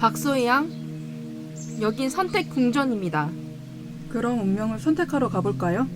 박소희 양, 여긴 선택 궁전입니다. 그럼 운명을 선택하러 가볼까요?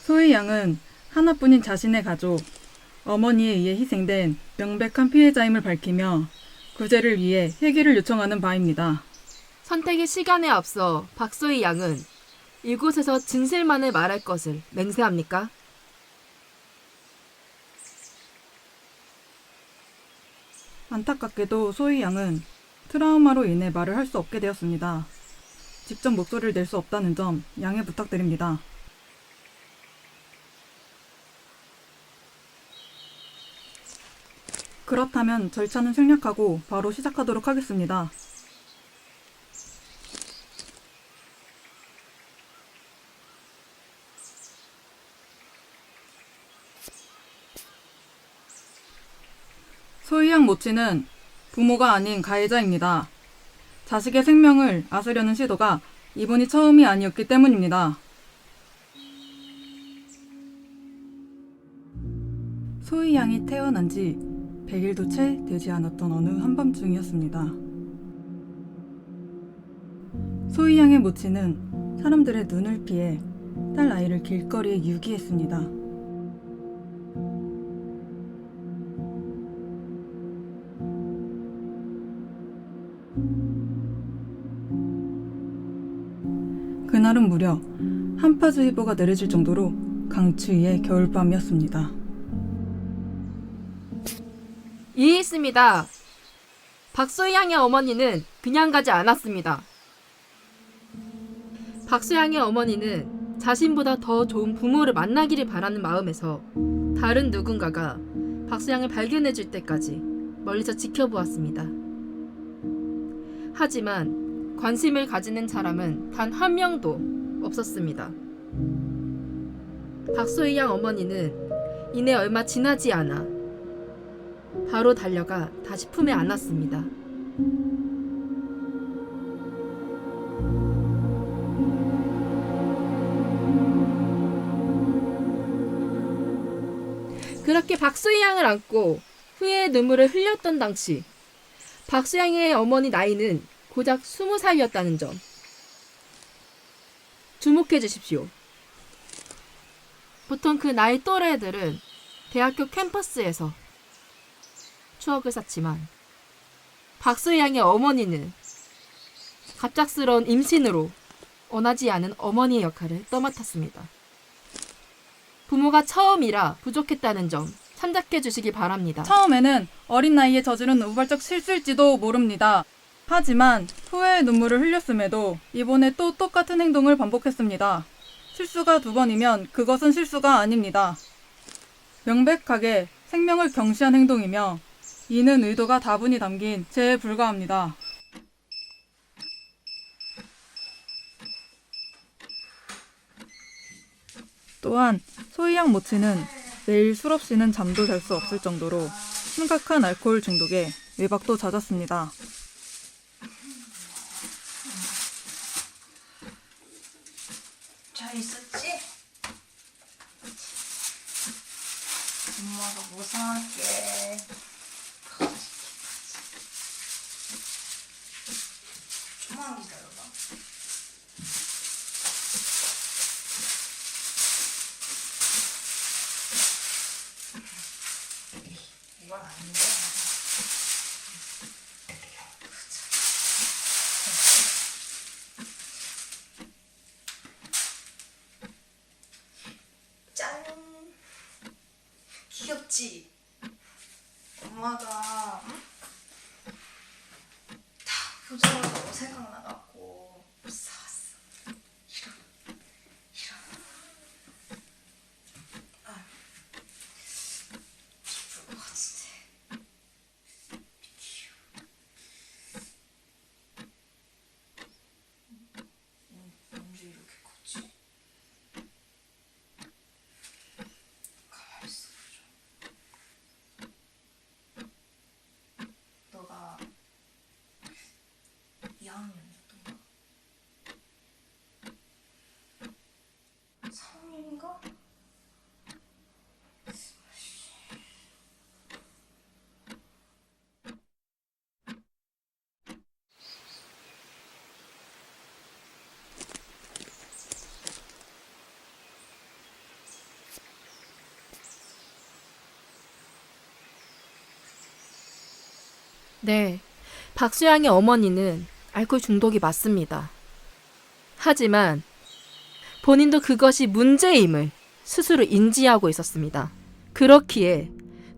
소희 양은 하나뿐인 자신의 가족, 어머니에 의해 희생된 명백한 피해자임을 밝히며 구제를 위해 회개를 요청하는 바입니다. 선택의 시간에 앞서 박소희 양은 이곳에서 진실만을 말할 것을 맹세합니까? 안타깝게도 소희 양은 트라우마로 인해 말을 할 수 없게 되었습니다. 직접 목소리를 낼 수 없다는 점 양해 부탁드립니다. 그렇다면 절차는 생략하고 바로 시작하도록 하겠습니다. 소희 양 모친은 부모가 아닌 가해자입니다. 자식의 생명을 앗으려는 시도가 이번이 처음이 아니었기 때문입니다. 소희 양이 태어난 지 100일도 채 되지 않았던 어느 한밤중이었습니다. 소희 양의 모친은 사람들의 눈을 피해 딸 아이를 길거리에 유기했습니다. 그날은 무려 한파주의보가 내려질 정도로 강추위의 겨울밤이었습니다. 이해했습니다. 박소희 양의 어머니는 그냥 가지 않았습니다. 박소희 양의 어머니는 자신보다 더 좋은 부모를 만나기를 바라는 마음에서 다른 누군가가 박소희 양을 발견해 줄 때까지 멀리서 지켜보았습니다. 하지만 관심을 가지는 사람은 단 한 명도 없었습니다. 박소희 양 어머니는 이내 얼마 지나지 않아 바로 달려가 다시 품에 안았습니다. 그렇게 박소희 양을 안고 후회의 눈물을 흘렸던 당시 박소희 양의 어머니 나이는 고작 20살이었다는 점 주목해 주십시오. 보통 그 나이 또래들은 대학교 캠퍼스에서 추억을 쌓지만 박소희 양의 어머니는 갑작스러운 임신으로 원하지 않은 어머니의 역할을 떠맡았습니다. 부모가 처음이라 부족했다는 점 참작해 주시기 바랍니다. 처음에는 어린 나이에 저지른 우발적 실수일지도 모릅니다. 하지만 후회의 눈물을 흘렸음에도 이번에 또 똑같은 행동을 반복했습니다. 실수가 2번이면 그것은 실수가 아닙니다. 명백하게 생명을 경시한 행동이며 이는 의도가 다분히 담긴 죄에 불과합니다. 또한 소희양 모친은 매일 술 없이는 잠도 잘 수 없을 정도로 심각한 알코올 중독에 외박도 잦았습니다. 잘 있었지? 엄마가 뭐 사갈게. 좀만 기다려봐. 이건 아닌데. 짠! 귀엽지? 엄마가 응? 다 보자마자 너 생각나갖고 사왔어. 이런. 아, 기쁠 것 같은데. 언제 이렇게 컸지? 가만히 있어보자. 너가 2학년이었던가? 3학년인가? 네, 박수양의 어머니는 알코올 중독이 맞습니다. 하지만 본인도 그것이 문제임을 스스로 인지하고 있었습니다. 그렇기에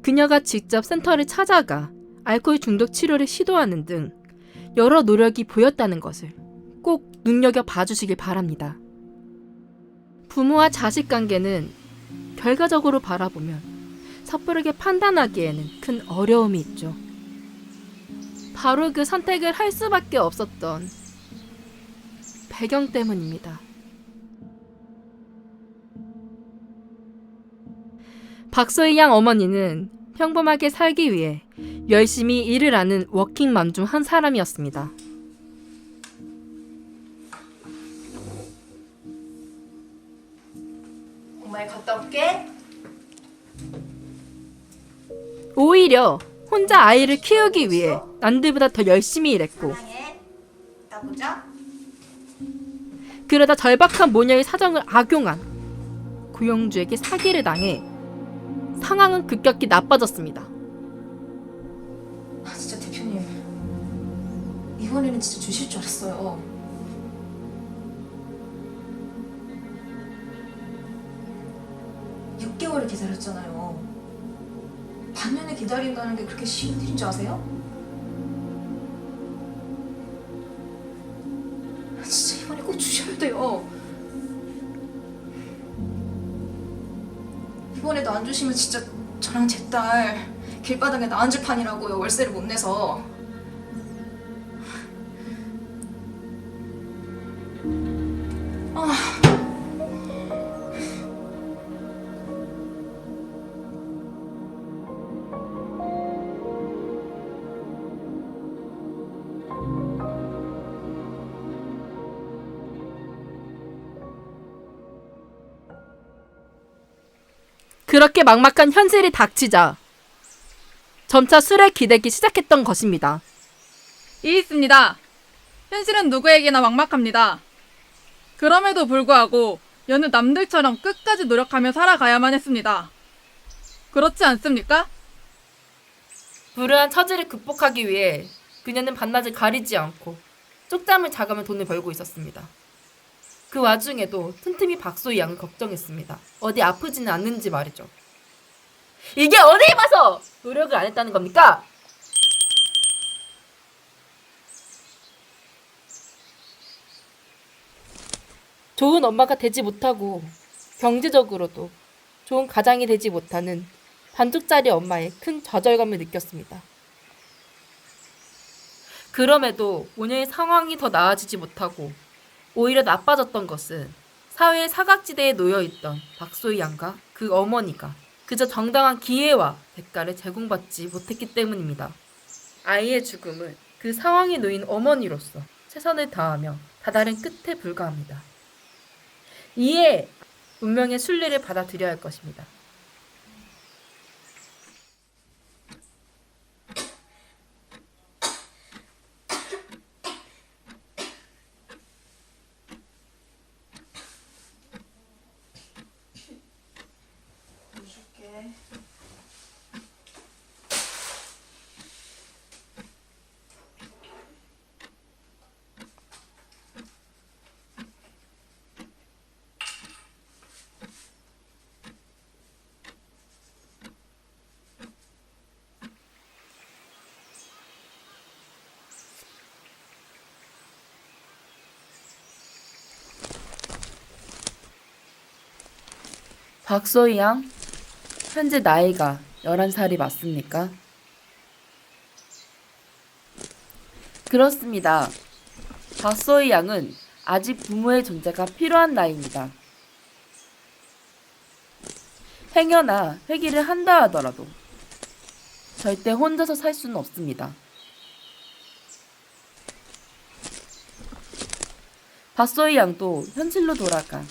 그녀가 직접 센터를 찾아가 알코올 중독 치료를 시도하는 등 여러 노력이 보였다는 것을 꼭 눈여겨 봐주시길 바랍니다. 부모와 자식 관계는 결과적으로 바라보면 섣부르게 판단하기에는 큰 어려움이 있죠. 바로 그 선택을 할 수밖에 없었던 배경 때문입니다. 박소희 양 어머니는 평범하게 살기 위해 열심히 일을 하는 워킹맘 중 한 사람이었습니다. 엄마에 갔다 올게. 오히려 혼자 아이를 키우기 위해 남들보다 더 열심히 일했고, 사랑해. 이따 보자. 그러다 절박한 모녀의 사정을 악용한 고영주에게 사기를 당해 상황은 급격히 나빠졌습니다. 아 진짜 대표님 이번에는 진짜 주실 줄 알았어요. (6개월을) 기다렸잖아요. 반년을 기다린다는 게 그렇게 쉬운 일인 줄 아세요? 진짜 이번에 꼭 주셔야 돼요. 이번에도 안 주시면 진짜 저랑 제 딸 길바닥에 나앉을 판이라고요. 월세를 못 내서. 아. 그렇게 막막한 현실이 닥치자 점차 술에 기대기 시작했던 것입니다. 있습니다. 현실은 누구에게나 막막합니다. 그럼에도 불구하고 여느 남들처럼 끝까지 노력하며 살아가야만 했습니다. 그렇지 않습니까? 불우한 처지를 극복하기 위해 그녀는 반낮을 가리지 않고 쪽잠을 자가며 돈을 벌고 있었습니다. 그 와중에도 틈틈이 박소희 양을 걱정했습니다. 어디 아프지는 않는지 말이죠. 이게 어딜 봐서 노력을 안 했다는 겁니까? 좋은 엄마가 되지 못하고 경제적으로도 좋은 가장이 되지 못하는 반쪽짜리 엄마의 큰 좌절감을 느꼈습니다. 그럼에도 모녀의 상황이 더 나아지지 못하고 오히려 나빠졌던 것은 사회의 사각지대에 놓여있던 박소희 양과 그 어머니가 그저 정당한 기회와 대가를 제공받지 못했기 때문입니다. 아이의 죽음은 그 상황에 놓인 어머니로서 최선을 다하며 다다른 끝에 불과합니다. 이에 운명의 순리를 받아들여야 할 것입니다. 박소희 양, 현재 나이가 11살이 맞습니까? 그렇습니다. 박소희 양은 아직 부모의 존재가 필요한 나이입니다. 행여나 회귀를 한다 하더라도 절대 혼자서 살 수는 없습니다. 박소희 양도 현실로 돌아가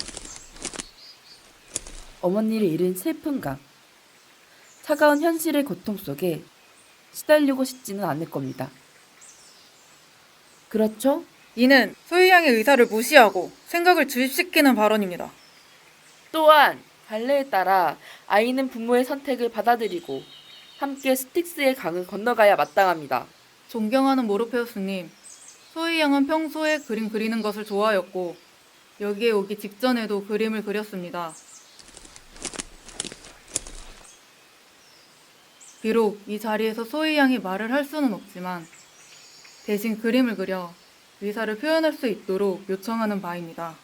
어머니를 잃은 슬픔과 차가운 현실의 고통 속에 시달리고 싶지는 않을 겁니다. 그렇죠? 이는 소희 양의 의사를 무시하고 생각을 주입시키는 발언입니다. 또한 관례에 따라 아이는 부모의 선택을 받아들이고 함께 스틱스의 강을 건너가야 마땅합니다. 존경하는 모르페우스님, 소희 양은 평소에 그림 그리는 것을 좋아했고 여기에 오기 직전에도 그림을 그렸습니다. 비록 이 자리에서 소희 양이 말을 할 수는 없지만 대신 그림을 그려 의사를 표현할 수 있도록 요청하는 바입니다.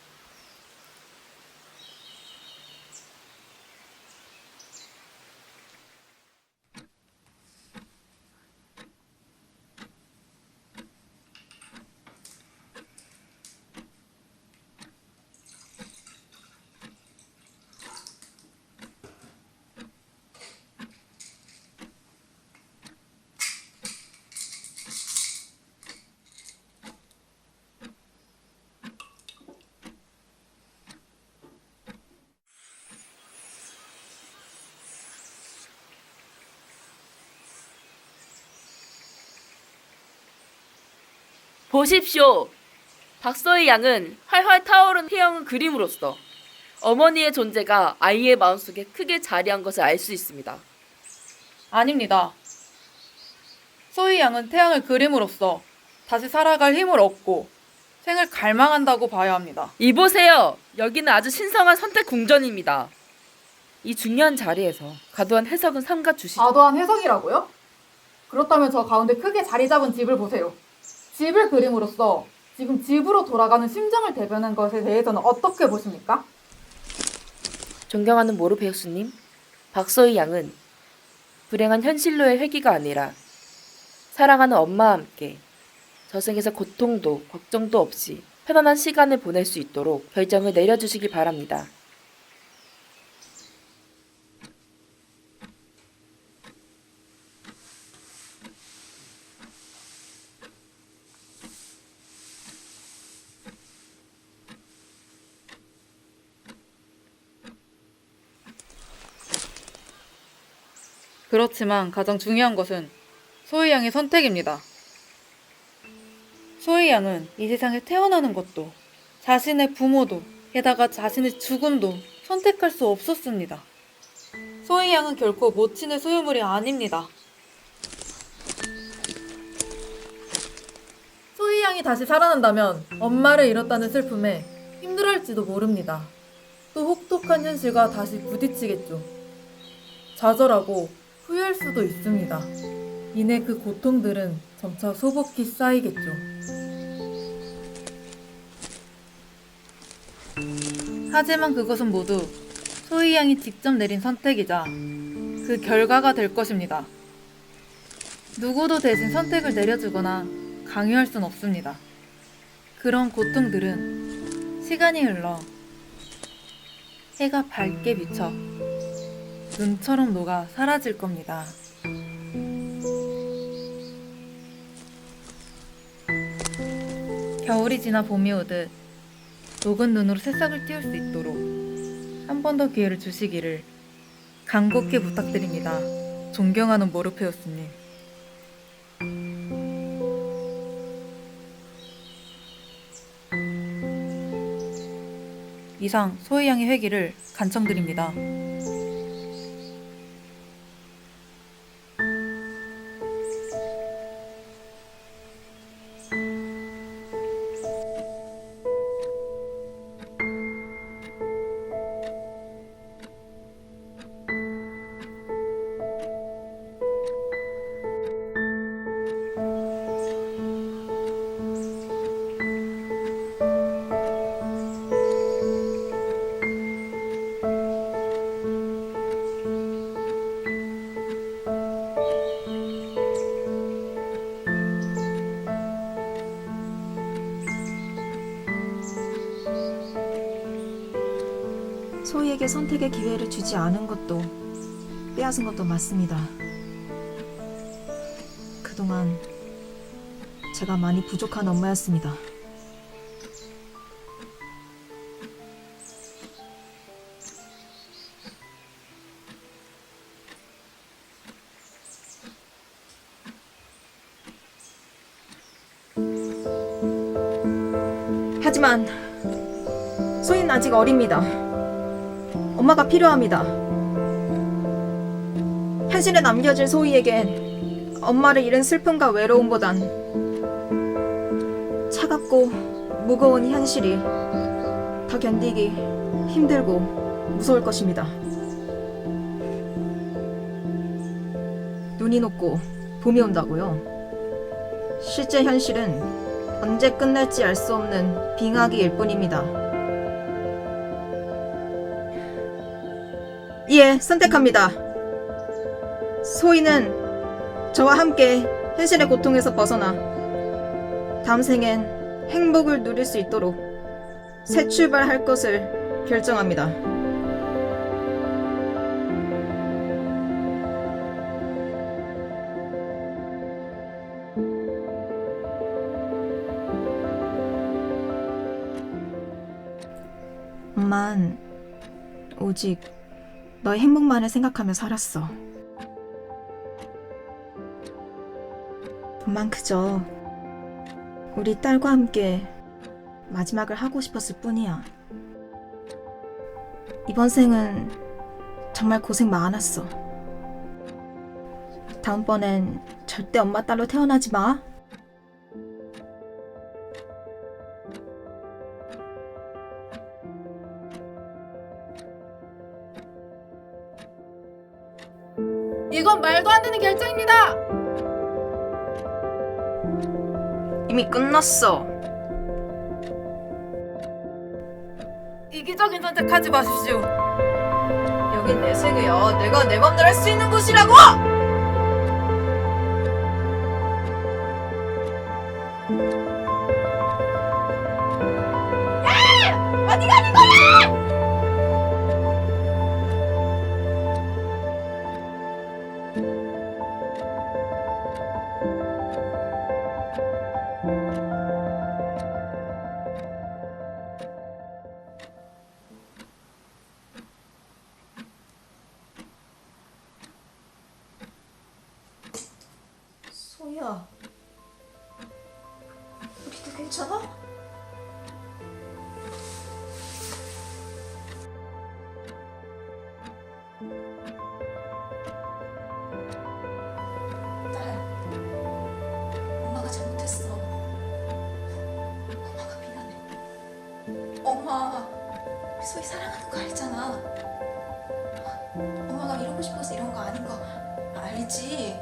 보십시오. 박소희 양은 활활 타오르는 태양을 그림으로써 어머니의 존재가 아이의 마음속에 크게 자리한 것을 알 수 있습니다. 아닙니다. 소희 양은 태양을 그림으로써 다시 살아갈 힘을 얻고 생을 갈망한다고 봐야 합니다. 이보세요. 여기는 아주 신성한 선택 궁전입니다. 이 중요한 자리에서 과도한 해석은 삼가 주시죠. 과도한 해석이라고요? 그렇다면 저 가운데 크게 자리 잡은 집을 보세요. 집을 그림으로써 지금 집으로 돌아가는 심정을 대변한 것에 대해서는 어떻게 보십니까? 존경하는 모르베우스님, 박소희 양은 불행한 현실로의 회귀가 아니라 사랑하는 엄마와 함께 저승에서 고통도 걱정도 없이 편안한 시간을 보낼 수 있도록 결정을 내려주시기 바랍니다. 그렇지만 가장 중요한 것은 소희 양의 선택입니다. 소희 양은 이 세상에 태어나는 것도 자신의 부모도 게다가 자신의 죽음도 선택할 수 없었습니다. 소희 양은 결코 모친의 소유물이 아닙니다. 소희 양이 다시 살아난다면 엄마를 잃었다는 슬픔에 힘들어할지도 모릅니다. 또 혹독한 현실과 다시 부딪히겠죠. 좌절하고 후회할 수도 있습니다. 이내 그 고통들은 점차 소복히 쌓이겠죠. 하지만 그것은 모두 소희 양이 직접 내린 선택이자 그 결과가 될 것입니다. 누구도 대신 선택을 내려주거나 강요할 순 없습니다. 그런 고통들은 시간이 흘러 해가 밝게 비쳐 눈처럼 녹아 사라질 겁니다. 겨울이 지나 봄이 오듯 녹은 눈으로 새싹을 띄울 수 있도록 한 번 더 기회를 주시기를 간곡히 부탁드립니다. 존경하는 모르페우스님. 이상 소희양의 회기를 간청드립니다. 소희에게 선택의 기회를 주지 않은 것도 빼앗은 것도 맞습니다. 그동안 제가 많이 부족한 엄마였습니다. 하지만 소희는 아직 어립니다. 엄마가 필요합니다. 현실에 남겨진 소희에겐 엄마를 잃은 슬픔과 외로움보단 차갑고 무거운 현실이 더 견디기 힘들고 무서울 것입니다. 눈이 녹고 봄이 온다고요? 실제 현실은 언제 끝날지 알 수 없는 빙하기일 뿐입니다. 예, 선택합니다. 소희는 저와 함께 현실의 고통에서 벗어나 다음 생엔 행복을 누릴 수 있도록 새 출발할 것을 결정합니다. 엄만 오직 너의 행복만을 생각하며 살았어. 엄만 그저 우리 딸과 함께 마지막을 하고 싶었을 뿐이야. 이번 생은 정말 고생 많았어. 다음번엔 절대 엄마 딸로 태어나지 마. 이건 말도 안 되는 결정입니다. 이미 끝났어. 이기적인 선택하지 마십시오. 여긴 내 세계야. 내가 내 맘대로 할 수 있는 곳이라고! 어디 가는 거야! 소희야, 우리도 괜찮아? 딸, 엄마가 잘못했어. 엄마가 미안해. 엄마, 우리 소희 사랑하는 거 알잖아. 엄마가 이러고 싶어서 이런 거 아닌 거 알지?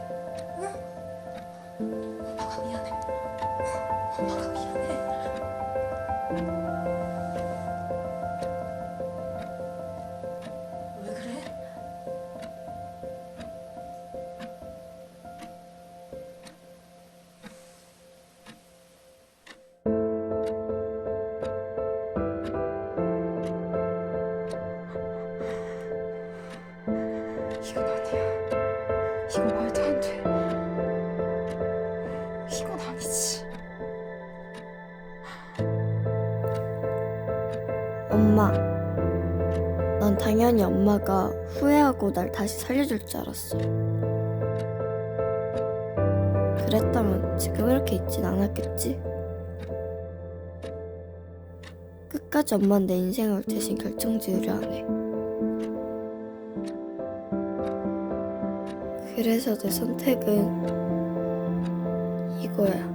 응? 엄마가 미안해. 엄마가 미안해. 왜 그래? 당연히 엄마가 후회하고 날 다시 살려줄 줄 알았어. 그랬다면 지금 이렇게 있진 않았겠지? 끝까지 엄마는 내 인생을 대신 결정지으려 하네. 그래서 내 선택은 이거야.